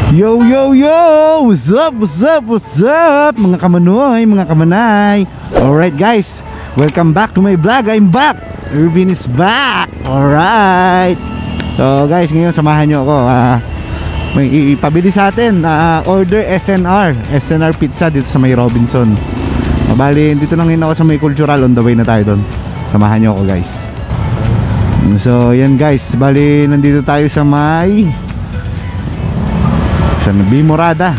Yo yo yo! What's up? What's up? What's up? Mga kamanoy, mga kamanay. Alright guys, welcome back to my vlog. I'm back. Irvin is back. Alright. So guys, ngayon samahan nyo ako. May ipabili sa atin. Order SNR pizza dito sa may Robinson. Bali, dito lang rin ako sa may cultural. On the way na tayo doon. Samahan nyo ako guys. So yan guys, bali nandito tayo sa may Bimorada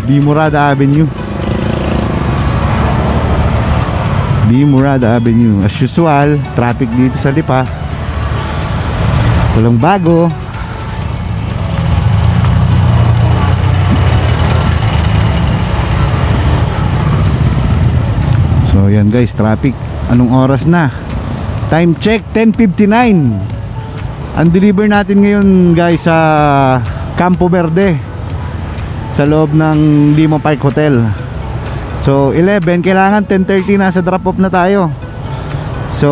Avenue. Bimorada Avenue. As usual, traffic dito sa Lipa. Walang bago. So yan guys, traffic. Anong oras na? Time check 10:59. Ang deliver natin ngayon guys sa Campo Verde, sa loob ng Lima Park Hotel. So 11, kailangan 10:30 nasa drop off na tayo. So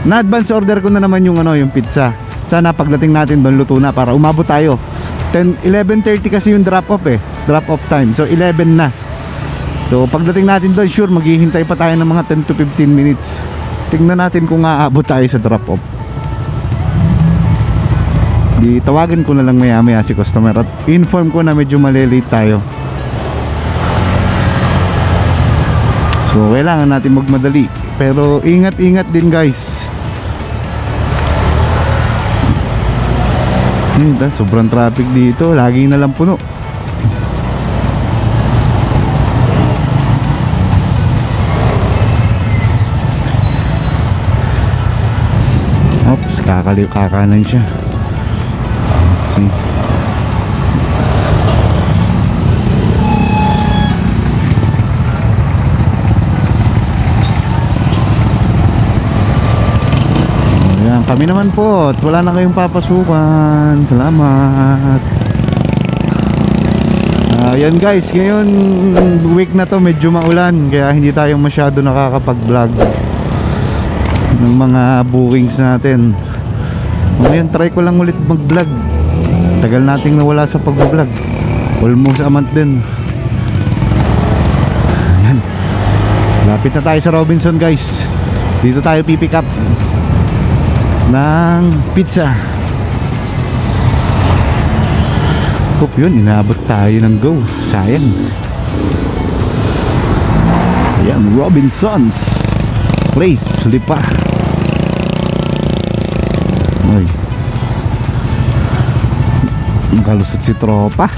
na-advance order ko na naman yung yung pizza. Sana pagdating natin doon luto na para umabot tayo. 11:30 kasi yung drop off drop off time. So 11 na. So pagdating natin doon, sure maghihintay pa tayo ng mga 10 to 15 minutes. Tingnan natin kung aabot tayo sa drop off. Di tawagan ko na lang maya si customer at inform ko na medyo malilate tayo. So kailangan natin magmadali, pero ingat din guys. Sobrang traffic dito, lagi na lang puno. Oops, kakanan siya. Ayan, kami naman po, wala na kayong papasukan. Salamat. Ayan guys, ngayon week na to medyo maulan, kaya hindi tayo masyado nakakapag-vlog ng mga bookings natin. Ngayon try ko lang ulit mag-vlog. Tagal nating nawala sa pag-vlog. Almost a month din. Ayan. Lapit na tayo sa Robinson guys. Dito tayo pipick up ng pizza. Hope yun, inaabot tayo ng go. Sayang. Ayan, Robinson's Place, Lipa. Ay, kalusot si tropa.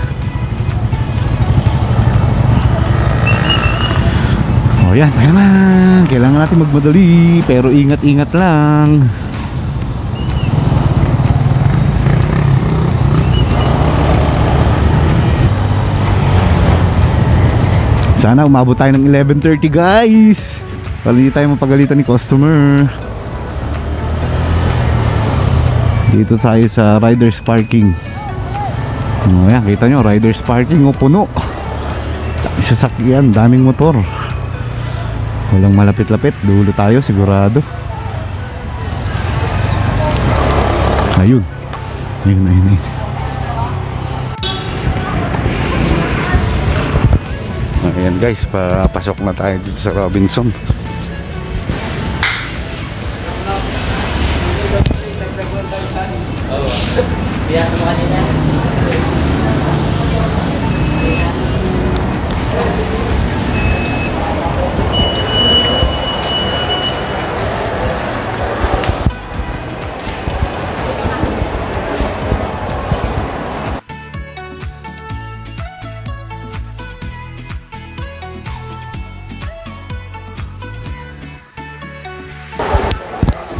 O yan, kailangan natin magmadali, pero ingat lang. Sana umabot tayo ng 11:30 guys, para hindi tayo mapagalitan ni customer. Dito tayo sa Riders Parking. Ayan, kita nyo, Riders Parking, puno. Dami sasakyan, daming motor. Walang malapit-lapit, dulo tayo sigurado. Ayun. Ayun. Ayan guys, papasok na tayo dito sa Robinson. Biasa mo kanina.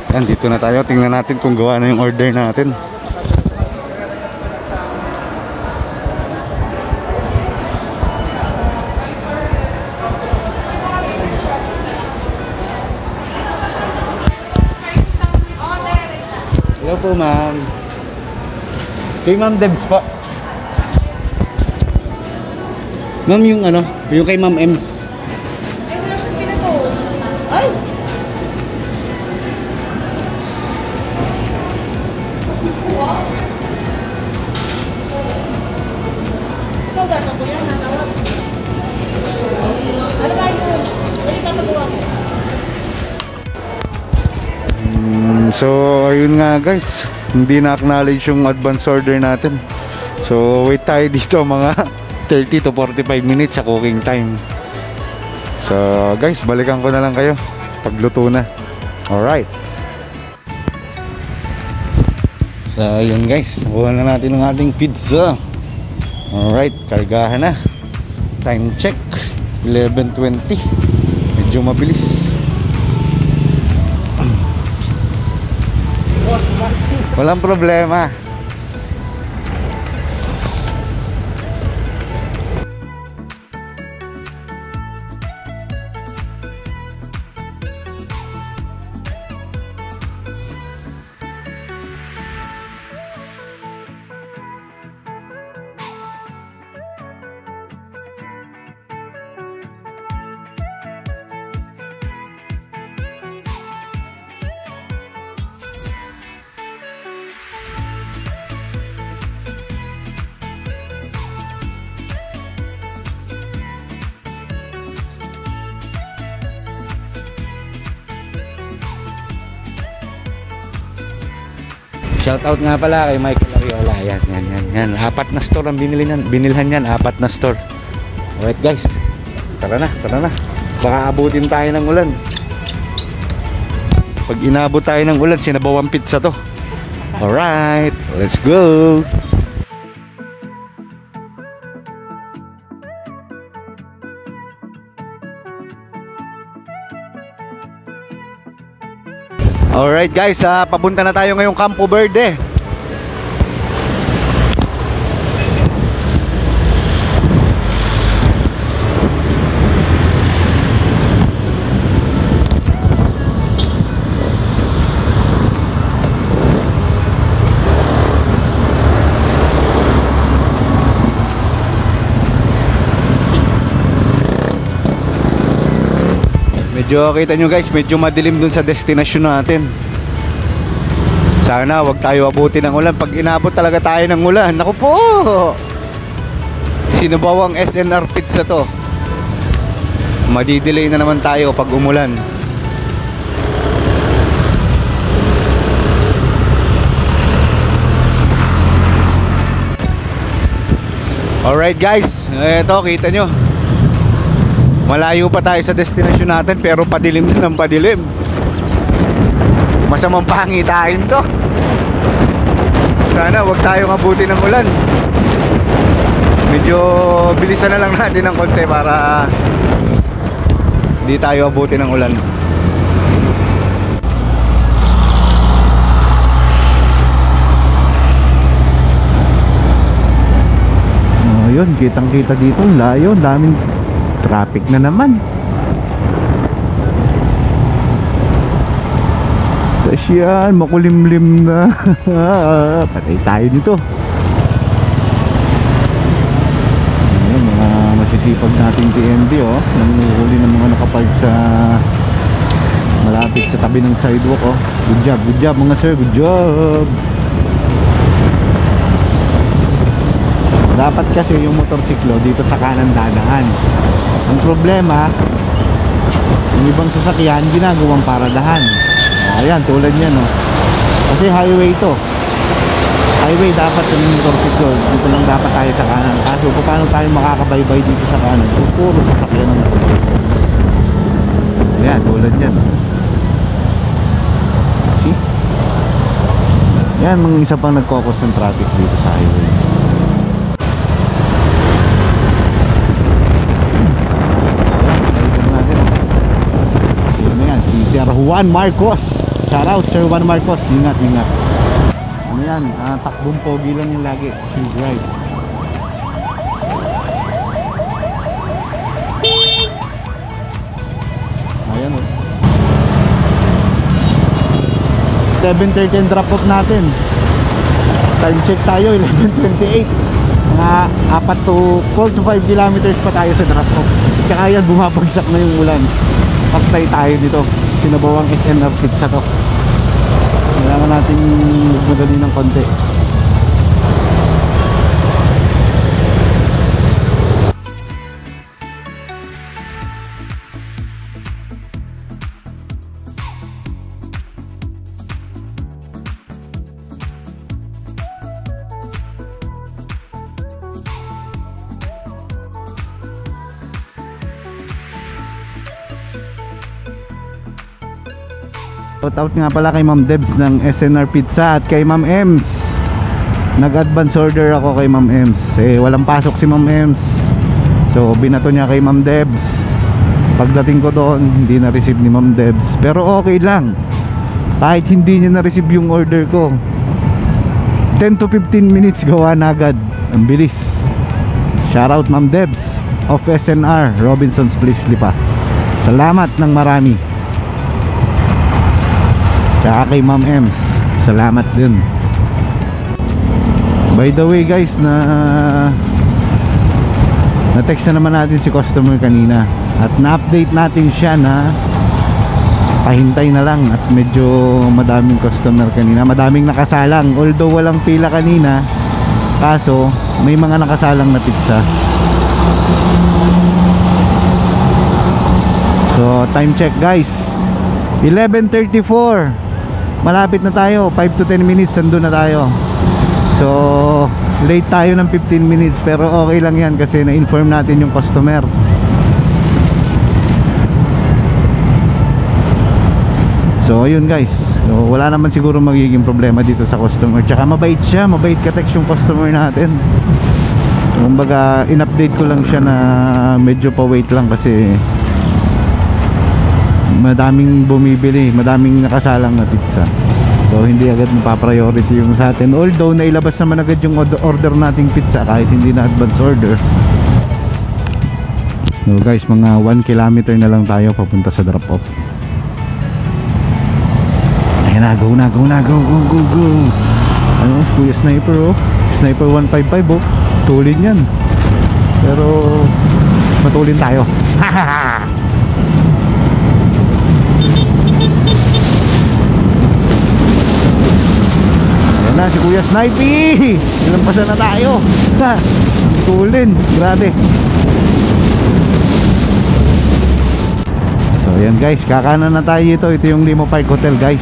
Yan, dito na tayo. Tingnan natin kung gawa na yung order natin. Hello po ma'am. Kay ma'am Debs po. Ma'am yung yung kay ma'am Ems. Ay, wala siyang pinato. Ay! Ikaw So ayun nga guys, hindi na-acknowledge yung advance order natin. So wait tayo dito mga 30 to 45 minutes sa cooking time. So guys, balikan ko na lang kayo pagluto na. Alright. So ayun guys, nakuha na natin ang ating pizza. Alright, kargahan na. Time check 11:20. Medyo mabilis. Walang problema. Shoutout nga pala kay Michael Ariola. Yan. 4 na store ang binilhan yan. 4 na store. Alright guys, tara na. Baka abutin tayo ng ulan. Pag inabot tayo ng ulan, sinabawang pizza to. Alright, let's go. Alright guys, papunta na tayo ngayong Campo Verde. Medyo kita nyo guys, medyo madilim dun sa destination natin. Sana wag tayo abutin ng ulan. Pag inabot talaga tayo ng ulan, naku po, sinubawang SNR pizza to. Madidelay na naman tayo pag umulan. Alright guys, eto kita nyo, malayo pa tayo sa destination natin pero padilim na ng padilim. Masamang pangitain to. Sana wag tayong abutin ng ulan. Medyo bilisan na lang natin ng konti para hindi tayo abutin ng ulan. Oh, yun, kitang kita dito, layo, daming traffic na naman. Tapos yan, makulimlim na. Patay tayo dito. Ayan, mga masisipag nating TND nanguhuli ng mga nakapark sa malapit sa tabi ng sidewalk. Good job mga sir, good job. Dapat kasi yung motorsiklo dito sa kanan dadaan. Ang problema, yung ibang sasakyan ginagawang paradahan. Ayan, tulad yan kasi highway to. Highway, dapat yung motorsiklo dito lang dapat tayo sa kanan. Kaso paano tayo makakabaybay dito sa kanan? Puro sasakyan ng motorsiklo. Ayan, tulad yan. See? Yan, mga isa pang nagkokos ng traffic dito sa highway. Sir Juan Marcos, shout out Sir Juan Marcos. Ingat. Ano yan, takbong pogi lang yung lagi. Chill drive. Ayan 7:30 ang drop off natin. Time check tayo 11:28. Mga 4 to 5 kilometers pa tayo sa drop off. Kaya yan, bumabagsak na yung ulan. Paktay tayo dito. Sinabawang SNR pizza to. Kailangan natin magmadali ng konti. Shoutout nga pala kay Ma'am Debs ng SNR Pizza at kay Ma'am Ems. Nag-advance order ako kay Ma'am Ems. Walang pasok si Ma'am Ems. So binato niya kay Ma'am Debs. Pagdating ko doon, hindi na-receive ni Ma'am Debs. Pero okay lang. Kahit hindi niya na-receive yung order ko, 10 to 15 minutes gawa na agad. Ang bilis. Shoutout Ma'am Debs of SNR Robinson's Place Lipa. Salamat ng marami. Tsaka kay Ma'am Ems, salamat din. By the way guys, na-text na naman natin si customer kanina at na-update natin siya na pahintay na lang at medyo madaming customer kanina, madaming nakasalang, although walang pila kanina, kaso may mga nakasalang na pizza. So time check guys, 11:34. Malapit na tayo, 5 to 10 minutes nandun na tayo. So late tayo ng 15 minutes, pero okay lang yan kasi na-inform natin yung customer. So ayun guys, so, wala naman siguro magiging problema dito sa customer. Tsaka mabait siya, mabait ka-text yung customer natin. Kumbaga in-update ko lang siya na medyo pa-wait lang kasi madaming bumibili, madaming nakasalang na pizza. So hindi agad mapapriority yung sa atin. Although nailabas naman agad yung order nating pizza kahit hindi na advance order. So guys, mga 1 kilometer na lang tayo papunta sa drop off. Ayan na, go na, go na, go, go, go, go. Ano, Kuya Sniper oh, Sniper 155 oh, tulin yan. Pero matulin tayo. Hahaha. Na si Kuya Snipey, nilampasan na tayo. Tulin, grabe. So yan guys, kakanan na tayo dito. Ito yung Limo Park Hotel guys.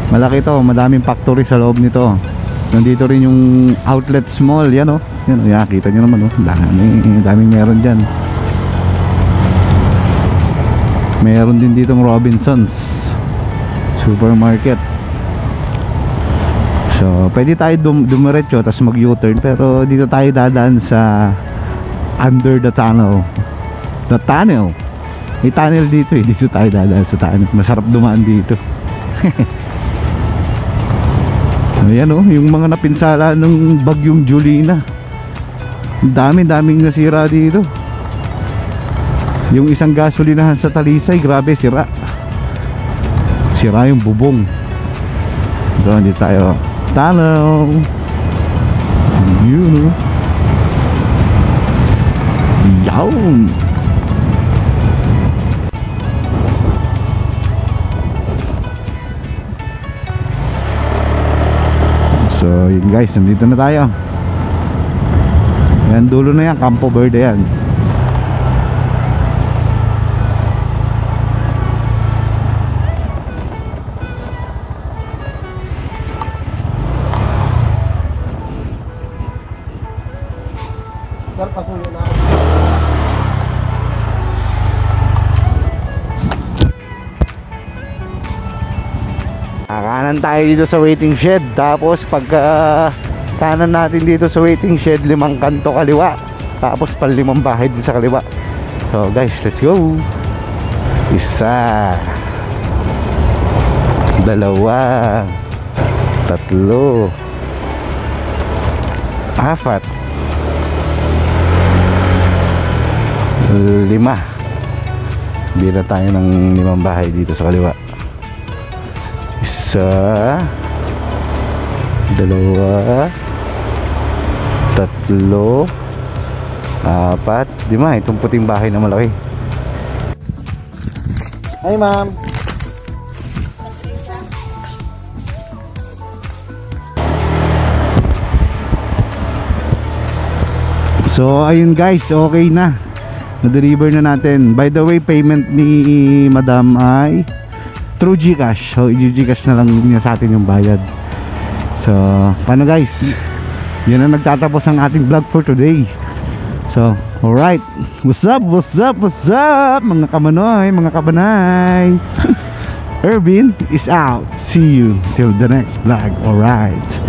Malaki to, madaming factory sa loob nito. Nandito rin yung outlet small. Yan o, yan o, yan, kita nyo naman o, daming meron dyan. Meron din ditong Robinson's Supermarket. So pwede tayo dumiretso tapos mag U-turn, pero dito tayo dadaan sa under the tunnel. The tunnel, may tunnel dito eh. Dito tayo dadaan sa tunnel. Masarap dumaan dito. Ayan o, yung mga napinsala ng bagyong Julina. Daming nasira dito. Yung isang gasolinahan sa Talisay, grabe, sira yung bubong. So dito tayo tunnel. Yun. Yawn. So yun guys, nandito na tayo. Yan, dulo na yan, Campo Verde yan. Kanan tayo dito sa waiting shed. Tapos pagka kanan natin dito sa waiting shed, 5 kanto kaliwa. Tapos 5 bahay din sa kaliwa. So guys, let's go. 1, 2, 3, 4, 5. Bila tayo ng 5 bahay dito sa kaliwa. 1, 2, 3, 4, 5. Itong puting bahay na malaki. Hi ma'am. So ayun guys, okay na. Na-deliver na natin. By the way, payment ni Madam ay through GCash. So i-GCash na lang niya sa atin yung bayad. So paano guys, yun na nagtatapos ang ating vlog for today. So alright, what's up mga kamanoy, mga kabanay. Irvin is out. See you till the next vlog. Alright.